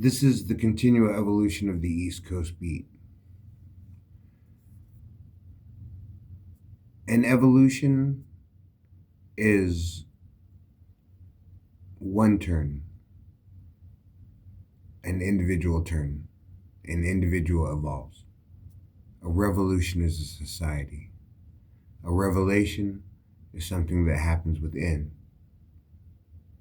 This is the continual evolution of the East Coast beat. An evolution is one turn, an individual turn. An individual evolves. A revolution is a society. A revelation is something that happens within,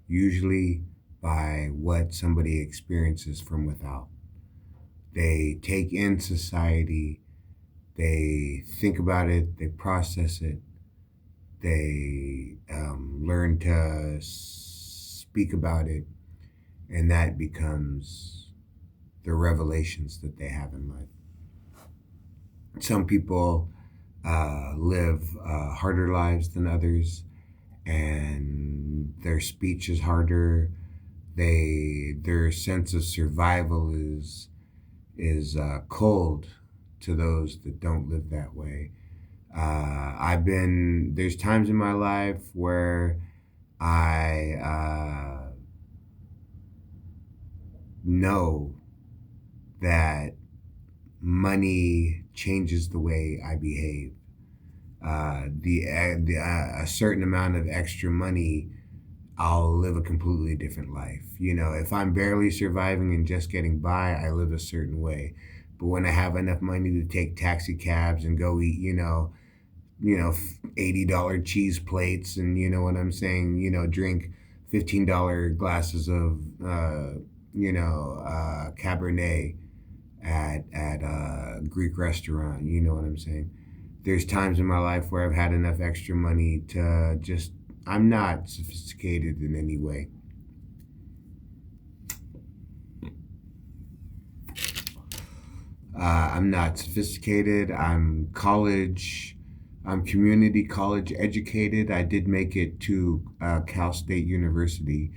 usually by what somebody experiences from without. They take in society, they think about it, they process it, they learn to speak about it, and that becomes the revelations that they have in life. Some people live harder lives than others, and their speech is harder. Their sense of survival is cold to those that don't live that way. There's times in my life where I know that money changes the way I behave. A certain amount of extra money, I'll live a completely different life. You know, if I'm barely surviving and just getting by, I live a certain way. But when I have enough money to take taxi cabs and go eat, $80 cheese plates, and you know what I'm saying, drink $15 glasses of, Cabernet at a Greek restaurant. You know what I'm saying? There's times in my life where I've had enough extra money to just, I'm not sophisticated in any way. I'm not sophisticated. I'm community college educated. I did make it to Cal State University,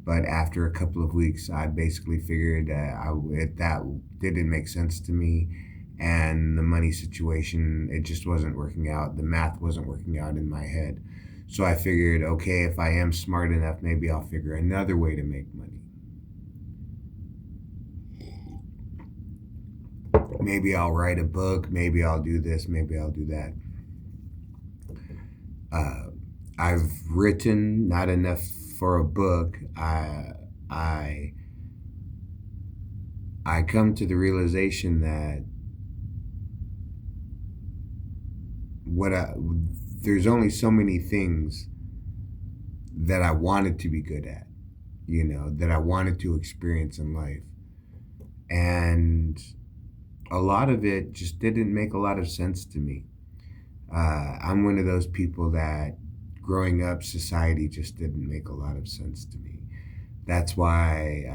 but after a couple of weeks, I basically figured that didn't make sense to me, and the money situation, it just wasn't working out. The math wasn't working out in my head. So I figured, okay, if I am smart enough, maybe I'll figure another way to make money. Maybe I'll write a book. Maybe I'll do this. Maybe I'll do that. I've written not enough for a book. I come to the realization that there's only so many things that I wanted to be good at, that I wanted to experience in life. And a lot of it just didn't make a lot of sense to me. I'm one of those people that growing up, society just didn't make a lot of sense to me. That's why,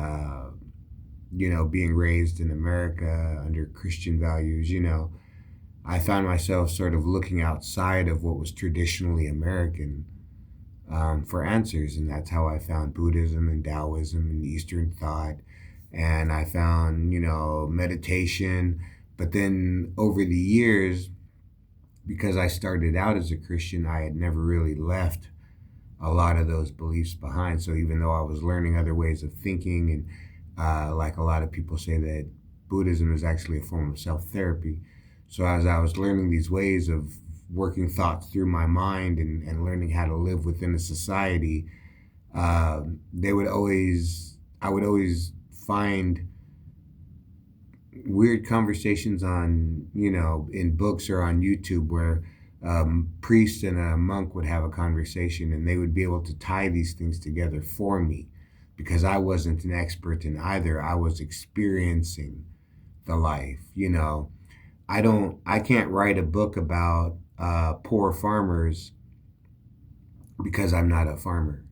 being raised in America under Christian values, I found myself sort of looking outside of what was traditionally American for answers. And that's how I found Buddhism and Taoism and Eastern thought. And I found, meditation. But then over the years, because I started out as a Christian, I had never really left a lot of those beliefs behind. So even though I was learning other ways of thinking, and like a lot of people say that Buddhism is actually a form of self-therapy. So as I was learning these ways of working thoughts through my mind and learning how to live within a society, I would always find weird conversations on, in books or on YouTube where priest and a monk would have a conversation, and they would be able to tie these things together for me because I wasn't an expert in either. I was experiencing the life, I can't write a book about poor farmers because I'm not a farmer,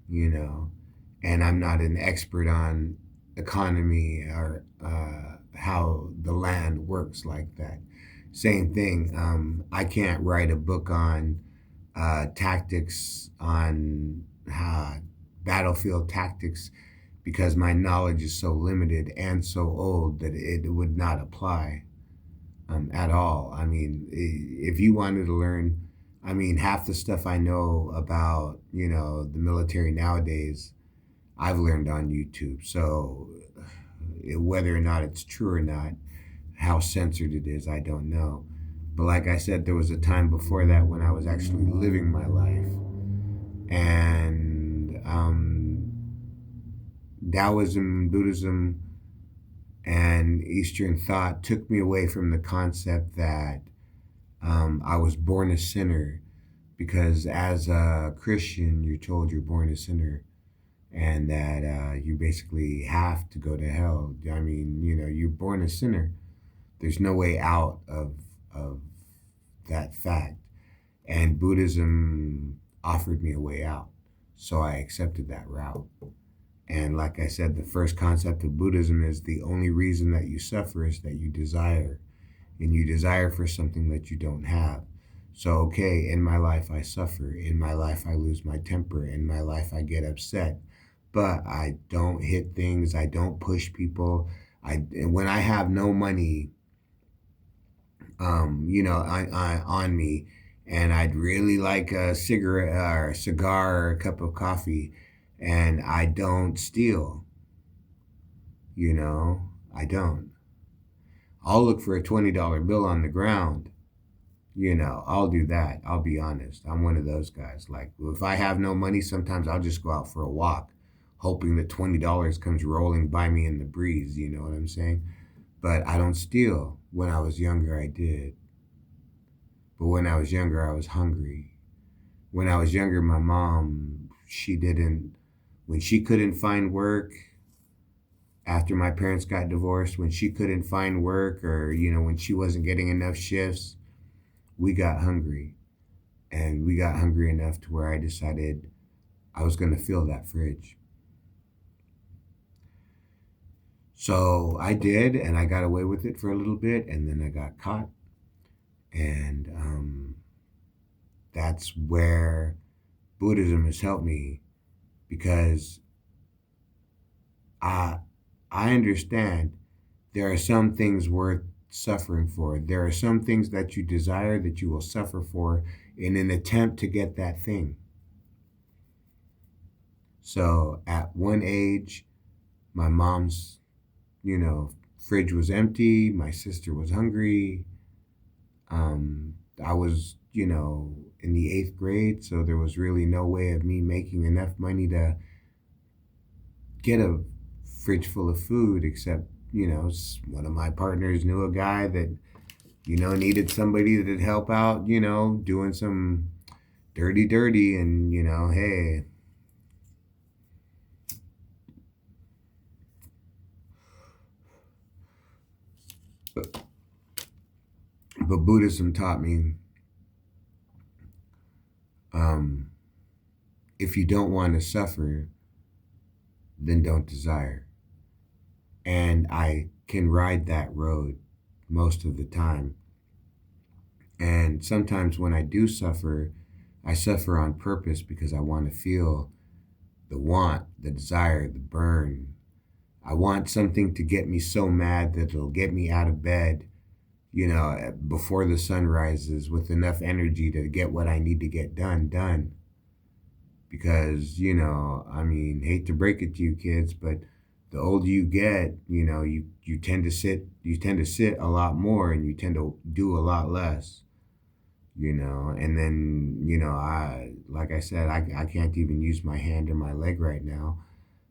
and I'm not an expert on economy or how the land works like that. Same thing. I can't write a book on tactics, on battlefield tactics, because my knowledge is so limited and so old that it would not apply at all. I mean, if you wanted to learn, half the stuff I know about, the military nowadays, I've learned on YouTube. So whether or not it's true or not, how censored it is, I don't know. But like I said, there was a time before that when I was actually living my life. And Taoism, Buddhism, and Eastern thought took me away from the concept that I was born a sinner, because as a Christian, you're told you're born a sinner and that you basically have to go to hell. I mean, you're born a sinner. There's no way out of that fact. And Buddhism offered me a way out. So I accepted that route. And like I said, the first concept of Buddhism is the only reason that you suffer is that you desire. And you desire for something that you don't have. So, okay, in my life I suffer. In my life I lose my temper. In my life I get upset. But I don't hit things. I don't push people. When I have no money, on me, and I'd really like a cigarette or a cigar or a cup of coffee, and I don't steal. I don't. I'll look for a $20 bill on the ground. I'll do that. I'll be honest. I'm one of those guys. Like, if I have no money, sometimes I'll just go out for a walk, hoping that $20 comes rolling by me in the breeze. You know what I'm saying? But I don't steal. When I was younger, I did. But when I was younger, I was hungry. When I was younger, my mom, when she couldn't find work, after my parents got divorced, when she couldn't find work, or, when she wasn't getting enough shifts, we got hungry. And we got hungry enough to where I decided I was going to fill that fridge. So I did, and I got away with it for a little bit, and then I got caught. And that's where Buddhism has helped me, because I understand there are some things worth suffering for. There are some things that you desire that you will suffer for in an attempt to get that thing. So at one age, my mom's, fridge was empty. My sister was hungry. I was, in the 8th grade, so there was really no way of me making enough money to get a fridge full of food, except, one of my partners knew a guy that, needed somebody that'd help out, doing some dirty, and, hey. But Buddhism taught me, if you don't want to suffer, then don't desire. And I can ride that road most of the time. And sometimes when I do suffer, I suffer on purpose because I want to feel the want, the desire, the burn. I want something to get me so mad that it'll get me out of bed, before the sun rises, with enough energy to get what I need to get done. Because, hate to break it to you kids, but the older you get, you tend to sit a lot more, and you tend to do a lot less, and then, like I said, I can't even use my hand or my leg right now.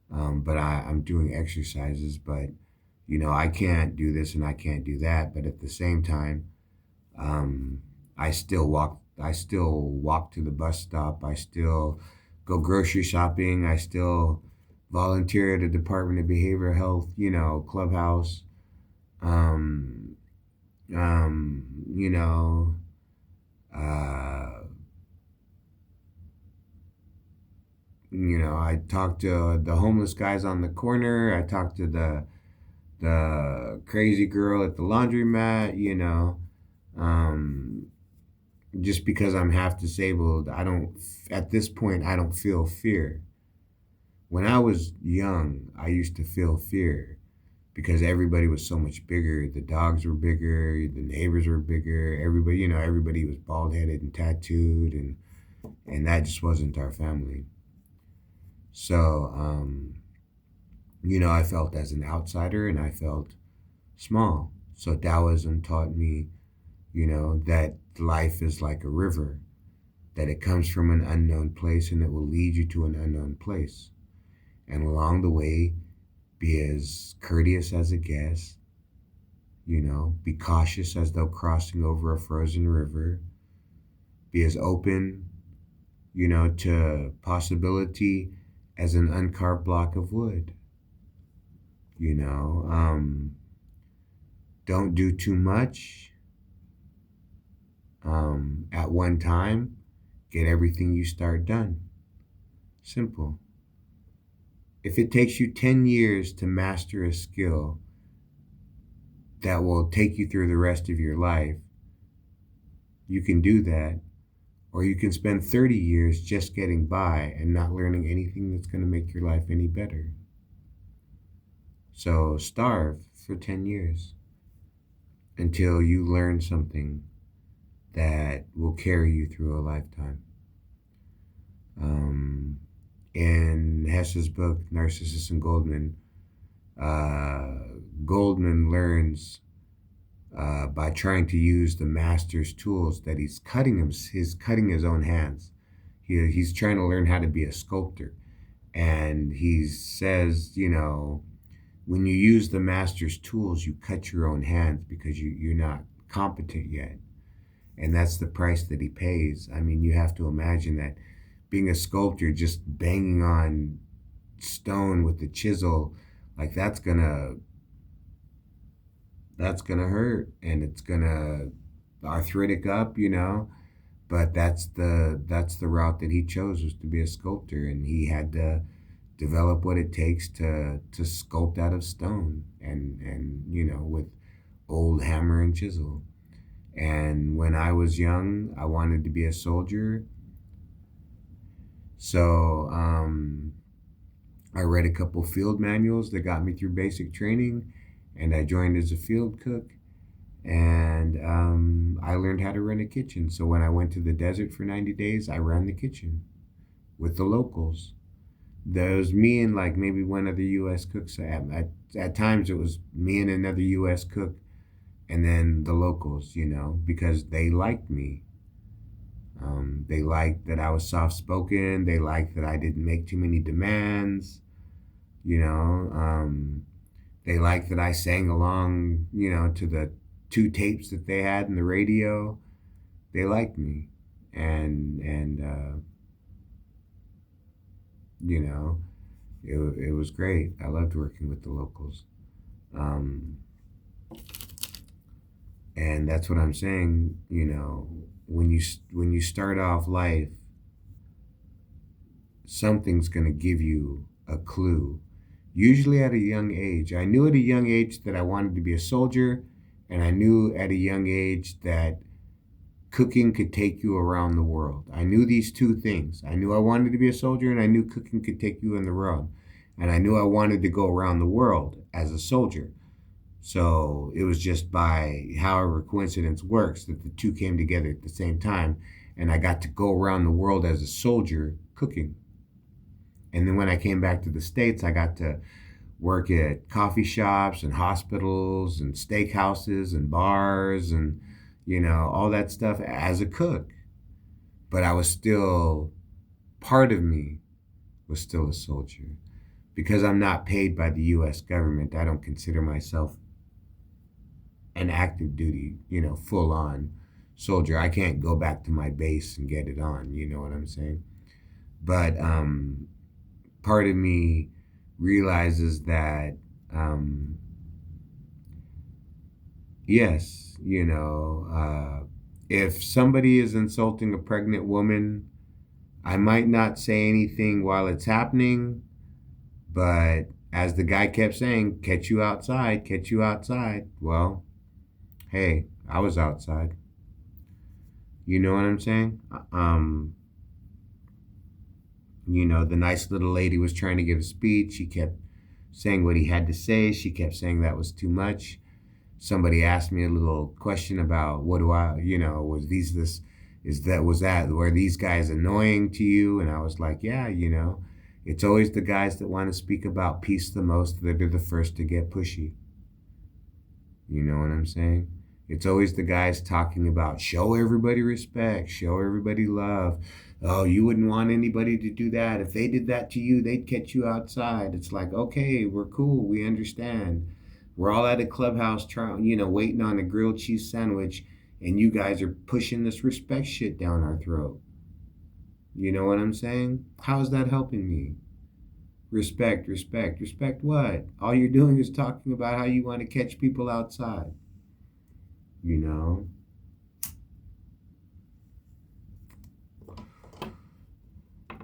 But I'm doing exercises, but, I can't do this and I can't do that. But at the same time, I still walk to the bus stop. I still go grocery shopping. I still volunteer at the Department of Behavioral Health, clubhouse. Um, um, you know, I talk to the homeless guys on the corner. I talk to the crazy girl at the laundromat. Um, just because I'm half disabled, at this point, I don't feel fear. When I was young, I used to feel fear because everybody was so much bigger. The dogs were bigger, the neighbors were bigger. Everybody was bald headed and tattooed, and that just wasn't our family. So, I felt as an outsider and I felt small. So Taoism taught me, that life is like a river, that it comes from an unknown place and it will lead you to an unknown place. And along the way, be as courteous as a guest, be cautious as though crossing over a frozen river, be as open, to possibility as an uncarved block of wood. You know, don't do too much at one time. Get everything you start done. Simple. If it takes you 10 years to master a skill that will take you through the rest of your life, you can do that. Or you can spend 30 years just getting by and not learning anything that's going to make your life any better. So starve for 10 years until you learn something that will carry you through a lifetime. In Hess's book, Narcissus and Goldman, Goldman learns by trying to use the master's tools that he's cutting his own hands. He's trying to learn how to be a sculptor. And he says, when you use the master's tools, you cut your own hands because you're not competent yet. And that's the price that he pays. I mean, you have to imagine that being a sculptor, just banging on stone with the chisel, like that's gonna hurt and it's gonna arthritic up, But that's the route that he chose, was to be a sculptor, and he had to develop what it takes to sculpt out of stone and with old hammer and chisel. And when I was young, I wanted to be a soldier. So I read a couple field manuals that got me through basic training, and I joined as a field cook. And I learned how to run a kitchen. So when I went to the desert for 90 days, I ran the kitchen with the locals. There was me and like maybe one other U.S. cook. So at times it was me and another U.S. cook, and then the locals, because they liked me. They liked that I was soft-spoken. They liked that I didn't make too many demands. They liked that I sang along, to the 2 tapes that they had in the radio. They liked me, and it was great. I loved working with the locals, and that's what I'm saying. When you start off life, something's going to give you a clue. Usually at a young age. I knew at a young age that I wanted to be a soldier, and I knew at a young age that cooking could take you around the world. I knew these 2 things. I knew I wanted to be a soldier, and I knew cooking could take you in the world. And I knew I wanted to go around the world as a soldier. So it was just by however coincidence works that the 2 came together at the same time, and I got to go around the world as a soldier cooking. And then when I came back to the States, I got to work at coffee shops and hospitals and steakhouses and bars and, all that stuff as a cook. But I was still, part of me was still a soldier. Because I'm not paid by the U.S. government, I don't consider myself an active duty, full on soldier. I can't go back to my base and get it on, you know what I'm saying? But part of me realizes that, yes, if somebody is insulting a pregnant woman, I might not say anything while it's happening, but as the guy kept saying, catch you outside, catch you outside. Well, hey, I was outside. You know what I'm saying? The nice little lady was trying to give a speech. She kept saying what he had to say. She kept saying that was too much. Somebody asked me a little question about what do I, were these guys annoying to you? And I was like, yeah, It's always the guys that want to speak about peace the most that are the first to get pushy. You know what I'm saying? It's always the guys talking about show everybody respect, show everybody love. Oh, you wouldn't want anybody to do that. If they did that to you, they'd catch you outside. It's like, okay, we're cool. We understand. We're all at a clubhouse trying, waiting on a grilled cheese sandwich, and you guys are pushing this respect shit down our throat. You know what I'm saying? How's that helping me? Respect, respect, respect what? All you're doing is talking about how you want to catch people outside. You know?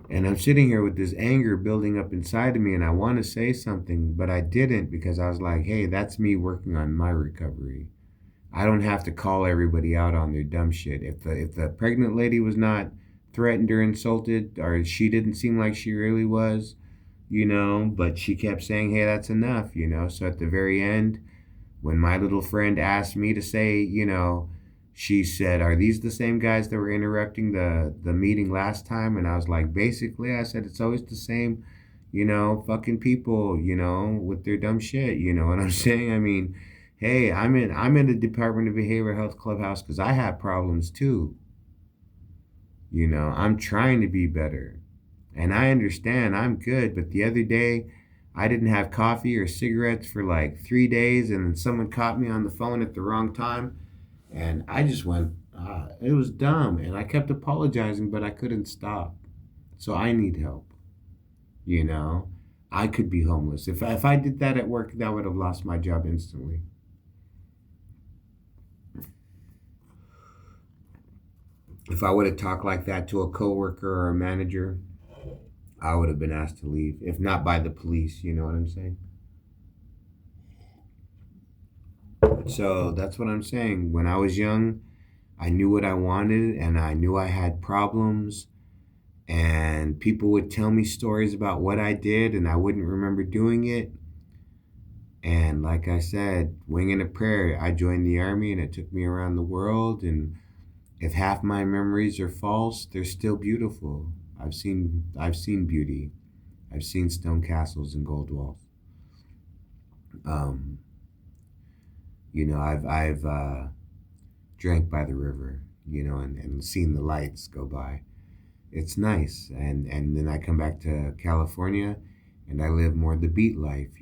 And I'm sitting here with this anger building up inside of me, and I want to say something, but I didn't because I was like, hey, that's me working on my recovery. I don't have to call everybody out on their dumb shit. If the pregnant lady was not threatened or insulted, or she didn't seem like she really was, but she kept saying, hey, that's enough, So at the very end, when my little friend asked me to say, she said, are these the same guys that were interrupting the meeting last time? And I was like, basically, I said, it's always the same, fucking people, with their dumb shit. You know what I'm saying? I mean, hey, I'm in the Department of Behavioral Health Clubhouse because I have problems too. I'm trying to be better. And I understand I'm good, but the other day I didn't have coffee or cigarettes for like 3 days, and then someone caught me on the phone at the wrong time, and I just went, it was dumb, and I kept apologizing, but I couldn't stop. So I need help, you know? I could be homeless. If I did that at work, that would have lost my job instantly. If I would have talked like that to a coworker or a manager, I would have been asked to leave, if not by the police, you know what I'm saying? So that's what I'm saying. When I was young, I knew what I wanted and I knew I had problems, and people would tell me stories about what I did and I wouldn't remember doing it. And like I said, winging a prayer, I joined the army and it took me around the world. And if half my memories are false, they're still beautiful. I've seen beauty. I've seen stone castles and gold walls. Um, I've drank by the river, and seen the lights go by. It's nice. And then I come back to California and I live more the beat life,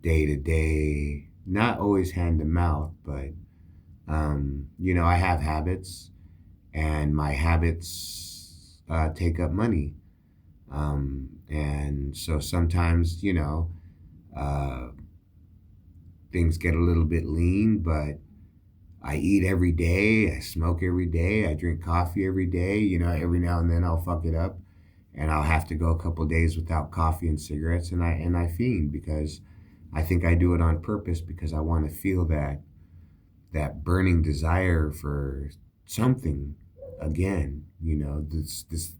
day to day, not always hand to mouth, but, I have habits, and my habits take up money. And so sometimes, uh, things get a little bit lean, but I eat every day, I smoke every day, I drink coffee every day. Every now and then I'll fuck it up and I'll have to go a couple of days without coffee and cigarettes, and I fiend because I think I do it on purpose because I want to feel that burning desire for something again. This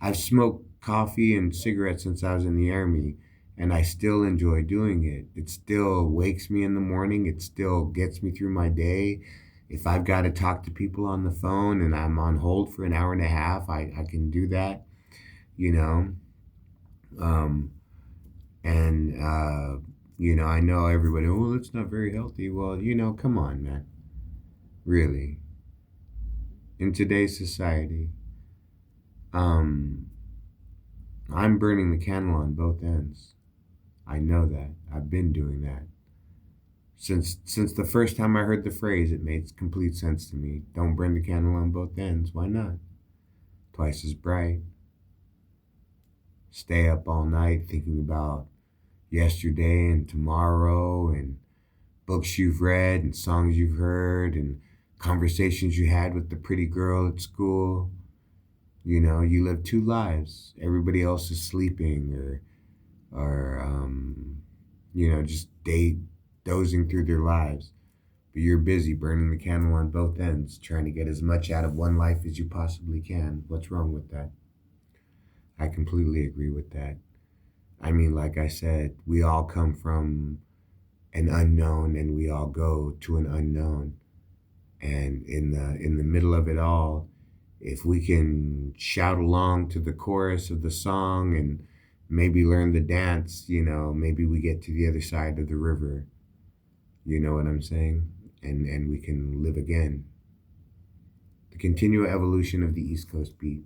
I've smoked coffee and cigarettes since I was in the army, and I still enjoy doing it. It still wakes me in the morning. It still gets me through my day. If I've got to talk to people on the phone and I'm on hold for an hour and a half, I can do that, you know. Um, and I know everybody, oh, that's not very healthy. Well, come on, man. Really. In today's society, um, I'm burning the candle on both ends. I know that. I've been doing that. Since the first time I heard the phrase, it made complete sense to me. Don't burn the candle on both ends. Why not? Twice as bright. Stay up all night thinking about yesterday and tomorrow and books you've read and songs you've heard and conversations you had with the pretty girl at school. You live two lives. Everybody else is sleeping or just dozing through their lives. But you're busy burning the candle on both ends, trying to get as much out of one life as you possibly can. What's wrong with that? I completely agree with that. I mean, like I said, we all come from an unknown and we all go to an unknown. And in the middle of it all if we can shout along to the chorus of the song and maybe learn the dance, maybe we get to the other side of the river. You know what I'm saying? And we can live again. The continual evolution of the East Coast beat.